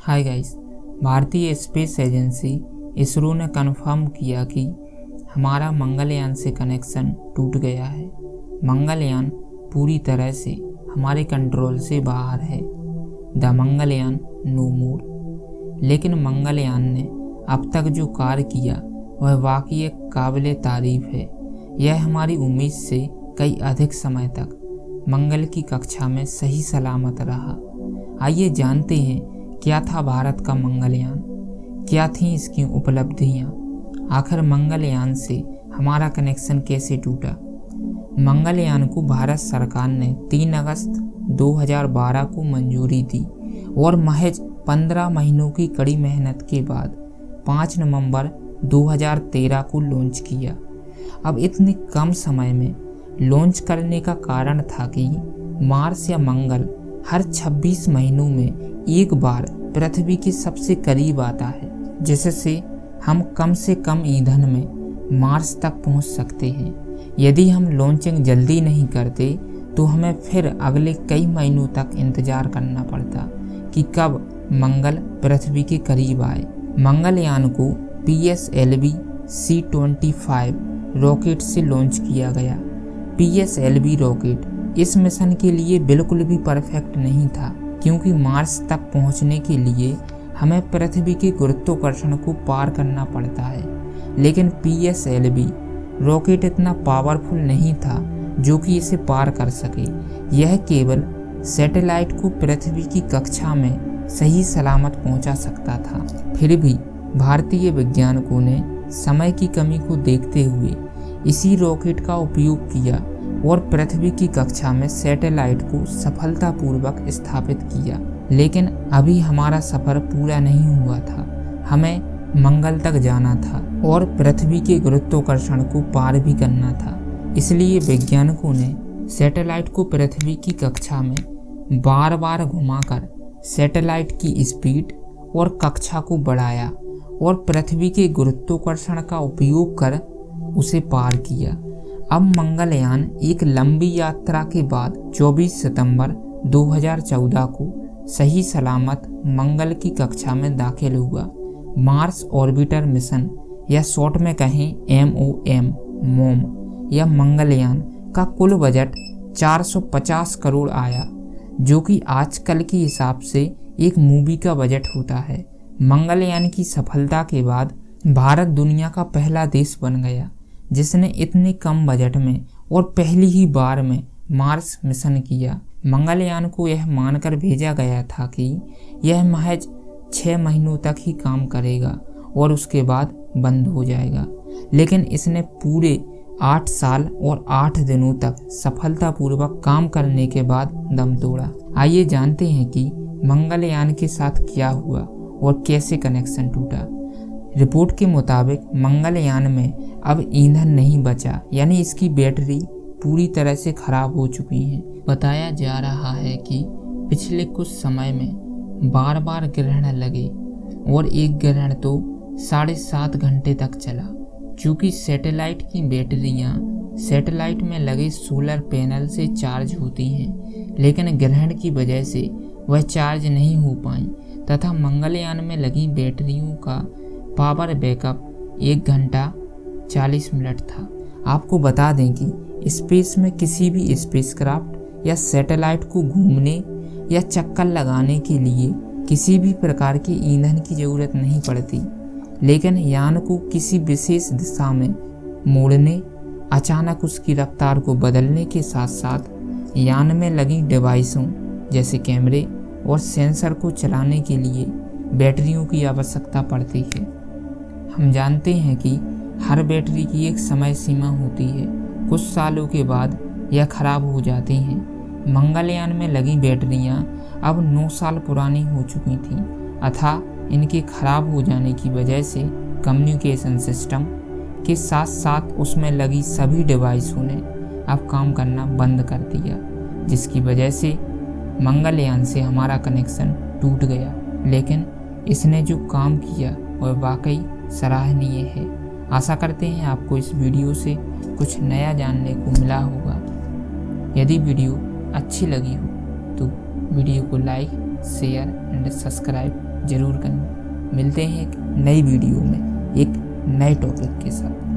Hi guys, भारतीय space agency ISRO ने confirm किया कि हमारा मंगलयान से कनेक्शन टूट गया है। मंगलयान पूरी तरह से हमारे कंट्रोल से बाहर है। द मंगलयान नो मोर। लेकिन मंगलयान ने अब तक जो कार्य किया वह वाकई एक काबिले तारीफ है। यह हमारी उम्मीद से कई अधिक समय तक मंगल की कक्षा में सही सलामत रहा। आइए जानते हैं क्या था भारत का मंगलयान, क्या थीं इसकी उपलब्धियां, आखिर मंगलयान से हमारा कनेक्शन कैसे टूटा। मंगलयान को भारत सरकार ने 3 अगस्त 2012 को मंजूरी दी और महज 15 महीनों की कड़ी मेहनत के बाद 5 नवंबर 2013 को लॉन्च किया। अब इतने कम समय में लॉन्च करने का कारण था कि मार्स या मंगल हर 26 महीनों में एक बार पृथ्वी के सबसे करीब आता है, जिससे हम कम से कम ईंधन में मार्स तक पहुंच सकते हैं। यदि हम लॉन्चिंग जल्दी नहीं करते तो हमें फिर अगले कई महीनों तक इंतजार करना पड़ता कि कब मंगल पृथ्वी के करीब आए। मंगलयान को PSLV C-25 रॉकेट से लॉन्च किया गया। PSLV रॉकेट इस मिशन के लिए बिल्कुल भी परफेक्ट नहीं था, क्योंकि मार्स तक पहुंचने के लिए हमें पृथ्वी के गुरुत्वाकर्षण को पार करना पड़ता है। लेकिन PSLV रॉकेट इतना पावरफुल नहीं था जो कि इसे पार कर सके। यह केवल सैटेलाइट को पृथ्वी की कक्षा में सही सलामत पहुंचा सकता था। फिर भी भारतीय वैज्ञानिकों ने समय की कमी को देखते हुए इसी रॉकेट का उपयोग किया और पृथ्वी की कक्षा में सैटेलाइट को सफलतापूर्वक स्थापित किया। लेकिन अभी हमारा सफर पूरा नहीं हुआ था। हमें मंगल तक जाना था और पृथ्वी के गुरुत्वाकर्षण को पार भी करना था। इसलिए वैज्ञानिकों ने सैटेलाइट को पृथ्वी की कक्षा में बार बार घुमाकर सैटेलाइट की स्पीड और कक्षा को बढ़ाया और पृथ्वी के गुरुत्वाकर्षण का उपयोग कर उसे पार किया। अब मंगलयान एक लंबी यात्रा के बाद 24 सितंबर 2014 को सही सलामत मंगल की कक्षा में दाखिल हुआ। मार्स ऑर्बिटर मिशन या शॉर्ट में कहें MOM या मंगलयान का कुल बजट 450 करोड़ आया, जो कि आजकल के हिसाब से एक मूवी का बजट होता है। मंगलयान की सफलता के बाद भारत दुनिया का पहला देश बन गया जिसने इतने कम बजट में और पहली ही बार में मार्स मिशन किया। मंगलयान को यह मानकर भेजा गया था कि यह महज 6 महीनों तक ही काम करेगा और उसके बाद बंद हो जाएगा। लेकिन इसने पूरे 8 साल और 8 दिनों तक सफलतापूर्वक काम करने के बाद दम तोड़ा। आइए जानते हैं कि मंगलयान के साथ क्या हुआ और कैसे कनेक्शन टूटा। रिपोर्ट के मुताबिक मंगलयान में अब ईंधन नहीं बचा, यानी इसकी बैटरी पूरी तरह से खराब हो चुकी है। बताया जा रहा है कि पिछले कुछ समय में बार बार ग्रहण लगे और एक ग्रहण तो 7.5 घंटे तक चला। चूँकि सैटेलाइट की बैटरियाँ सैटेलाइट में लगे सोलर पैनल से चार्ज होती हैं, लेकिन ग्रहण की वजह से वह चार्ज नहीं हो पाई तथा मंगलयान में लगी बैटरियों का पावर बैकअप 1 घंटा 40 मिनट था। आपको बता दें कि स्पेस में किसी भी स्पेसक्राफ्ट या सैटेलाइट को घूमने या चक्कर लगाने के लिए किसी भी प्रकार के ईंधन की ज़रूरत नहीं पड़ती। लेकिन यान को किसी विशेष दिशा में मोड़ने, अचानक उसकी रफ्तार को बदलने के साथ साथ यान में लगी डिवाइसों जैसे कैमरे और सेंसर को चलाने के लिए बैटरियों की आवश्यकता पड़ती है। हम जानते हैं कि हर बैटरी की एक समय सीमा होती है। कुछ सालों के बाद यह खराब हो जाती हैं। मंगलयान में लगी बैटरियां अब 9 साल पुरानी हो चुकी थीं, अतः इनके खराब हो जाने की वजह से कम्युनिकेशन सिस्टम के साथ साथ उसमें लगी सभी डिवाइसों ने अब काम करना बंद कर दिया, जिसकी वजह से मंगलयान से हमारा कनेक्शन टूट गया। लेकिन इसने जो काम किया वह वाकई सराहनीय है। आशा करते हैं आपको इस वीडियो से कुछ नया जानने को मिला होगा। यदि वीडियो अच्छी लगी हो तो वीडियो को लाइक शेयर एंड सब्सक्राइब जरूर करें। मिलते हैं एक नई वीडियो में एक नए टॉपिक के साथ।